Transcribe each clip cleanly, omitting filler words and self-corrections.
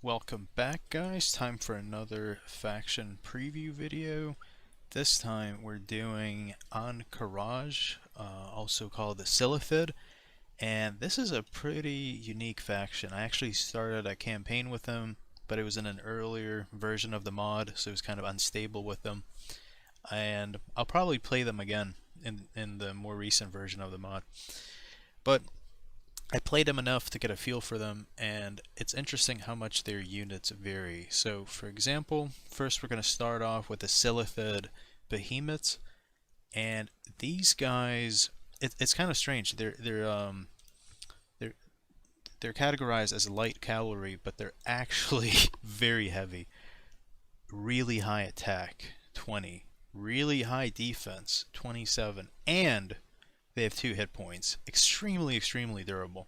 Welcome back, guys. Time for another faction preview video. This time we're doing Ahn'Qiraj, also called the Silithid, and this is a pretty unique faction. I actually started a campaign with them, but it was in an earlier version of the mod, so it was kind of unstable with them. And I'll probably play them again in the more recent version of the mod. But I played them enough to get a feel for them, and it's interesting how much their units vary. So, for example, first we're going to start off with the Silithid Behemoths, and these guys, it's kind of strange. They're categorized as light cavalry, but they're actually very heavy. Really high attack, 20. Really high defense, 27, and they have 2 hit points. Extremely durable.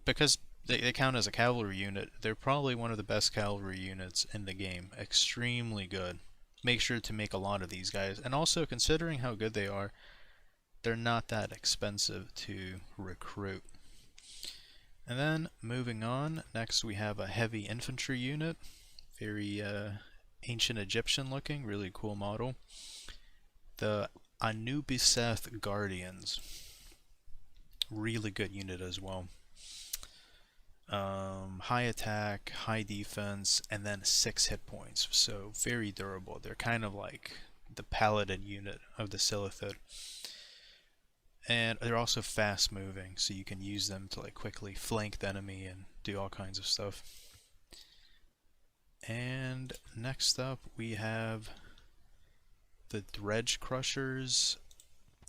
Because they count as a cavalry unit, they're probably one of the best cavalry units in the game. Extremely good. Make sure to make a lot of these guys. And also, considering how good they are, they're not that expensive to recruit. And then, moving on, next we have a heavy infantry unit. Very ancient Egyptian looking, really cool model. The Ahn'Qiraj Guardians. Really good unit as well. High attack, high defense, and then 6 hit points. So very durable. They're kind of like the paladin unit of the Silithid. And they're also fast moving, so you can use them to like quickly flank the enemy and do all kinds of stuff. And next up we have the Dredge Crushers,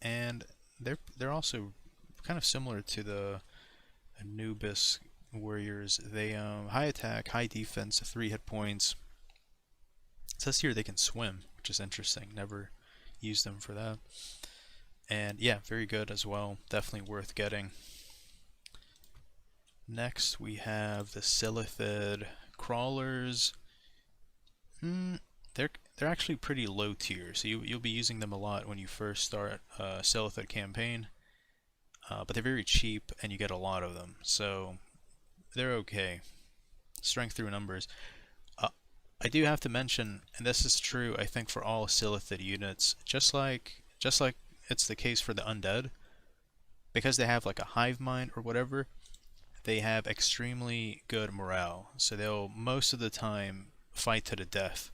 and they're also kind of similar to the Anubis Warriors. They high attack, high defense, 3 hit points. It says here they can swim, which is interesting. Never used them for that. And yeah, very good as well. Definitely worth getting. Next we have the Silithid Crawlers. They're actually pretty low tier, so you'll be using them a lot when you first start a Silithid campaign. But they're very cheap, and you get a lot of them, so they're okay. Strength through numbers. I do have to mention, and this is true, I think, for all Silithid units, just like it's the case for the undead, because they have like a hive mind or whatever, they have extremely good morale. So they'll most of the time fight to the death.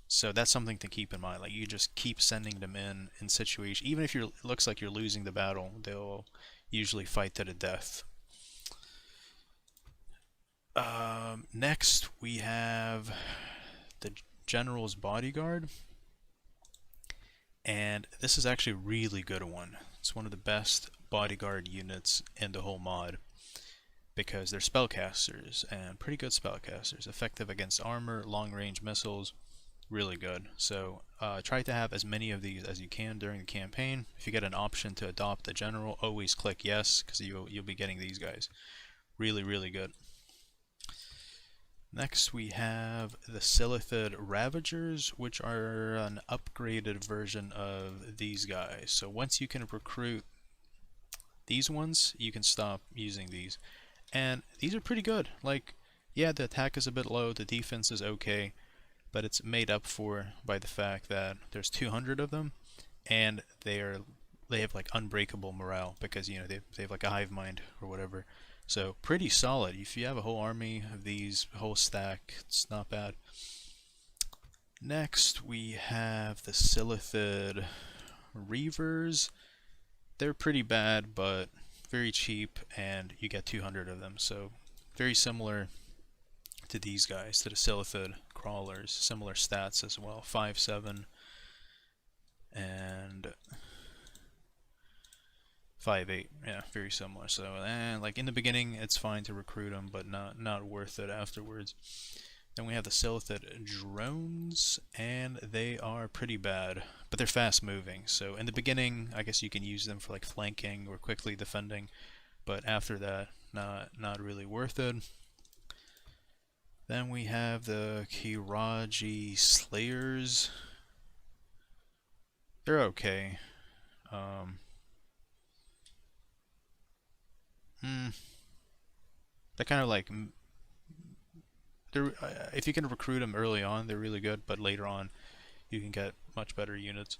So that's something to keep in mind. Like, you just keep sending them in situations, even if it looks like you're losing the battle, they'll usually fight to the death. Next we have the General's Bodyguard, and this is actually a really good one. It's one of the best bodyguard units in the whole mod, because they're spellcasters, and pretty good spellcasters, effective against armor, long-range missiles. Really good. So try to have as many of these as you can during the campaign. If you get an option to adopt the general, always click yes, because you'll be getting these guys. Really good. Next we have the Silithid Ravagers, which are an upgraded version of these guys. So once you can recruit these ones, you can stop using these. And these are pretty good. Like, yeah, the attack is a bit low, the defense is okay, but it's made up for by the fact that there's 200 of them, and they have like unbreakable morale, because, you know, they have like a hive mind or whatever. So pretty solid. If you have a whole army of these, whole stack, it's not bad. Next we have the Silithid Reavers. They're pretty bad, but very cheap, and you get 200 of them. So very similar to these guys, to the Silithid Crawlers. Similar stats as well, 5-7 and 5-8. Yeah, very similar. So like in the beginning it's fine to recruit them, but not worth it afterwards. Then we have the Silithid Drones, and they are pretty bad, but they're fast moving. So in the beginning, I guess you can use them for like flanking or quickly defending, but after that, not really worth it. Then we have the Ahn'Qiraj Slayers. They're okay. Um, hmm, they're kind of like they're if you can recruit them early on, they're really good, but later on you can get much better units.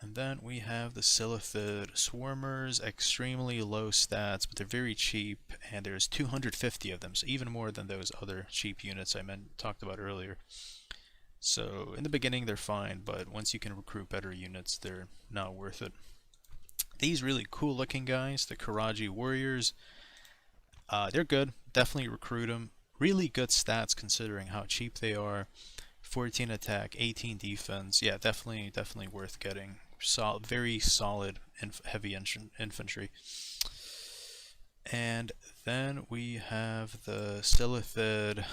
And then we have the Silithid Swarmers, extremely low stats, but they're very cheap, and there's 250 of them, so even more than those other cheap units I talked about earlier. So in the beginning they're fine, but once you can recruit better units, they're not worth it. These really cool looking guys, the Ahn'Qiraj Warriors, they're good. Definitely recruit them. Really good stats considering how cheap they are. 14 attack, 18 defense. Yeah, definitely worth getting. Very solid heavy infantry. And then we have the Silithid.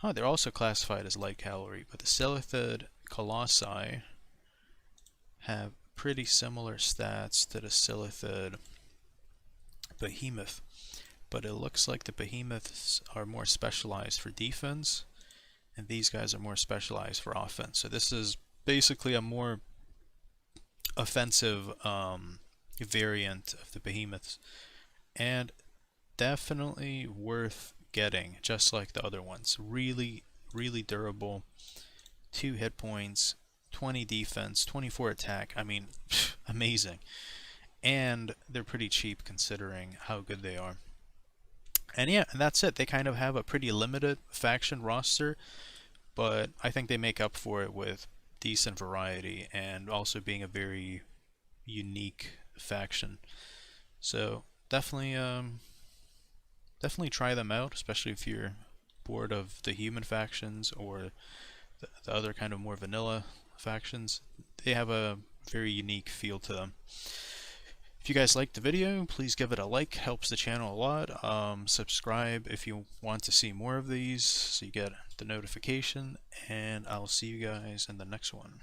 Oh, they're also classified as light cavalry, but the Silithid Colossi have pretty similar stats to the Silithid Behemoth, but it looks like the Behemoths are more specialized for defense, and these guys are more specialized for offense. So this is basically a more offensive variant of the Behemoths, and definitely worth getting, just like the other ones. Really durable. 2 hit points, 20 defense, 24 attack. I mean, amazing. And they're pretty cheap considering how good they are. And yeah, and that's it. They kind of have a pretty limited faction roster, but I think they make up for it with decent variety and also being a very unique faction. So definitely try them out, especially if you're bored of the human factions or the other kind of more vanilla factions. They have a very unique feel to them. If you guys liked the video, please give it a like, helps the channel a lot. Subscribe if you want to see more of these so you get the notification, and I'll see you guys in the next one.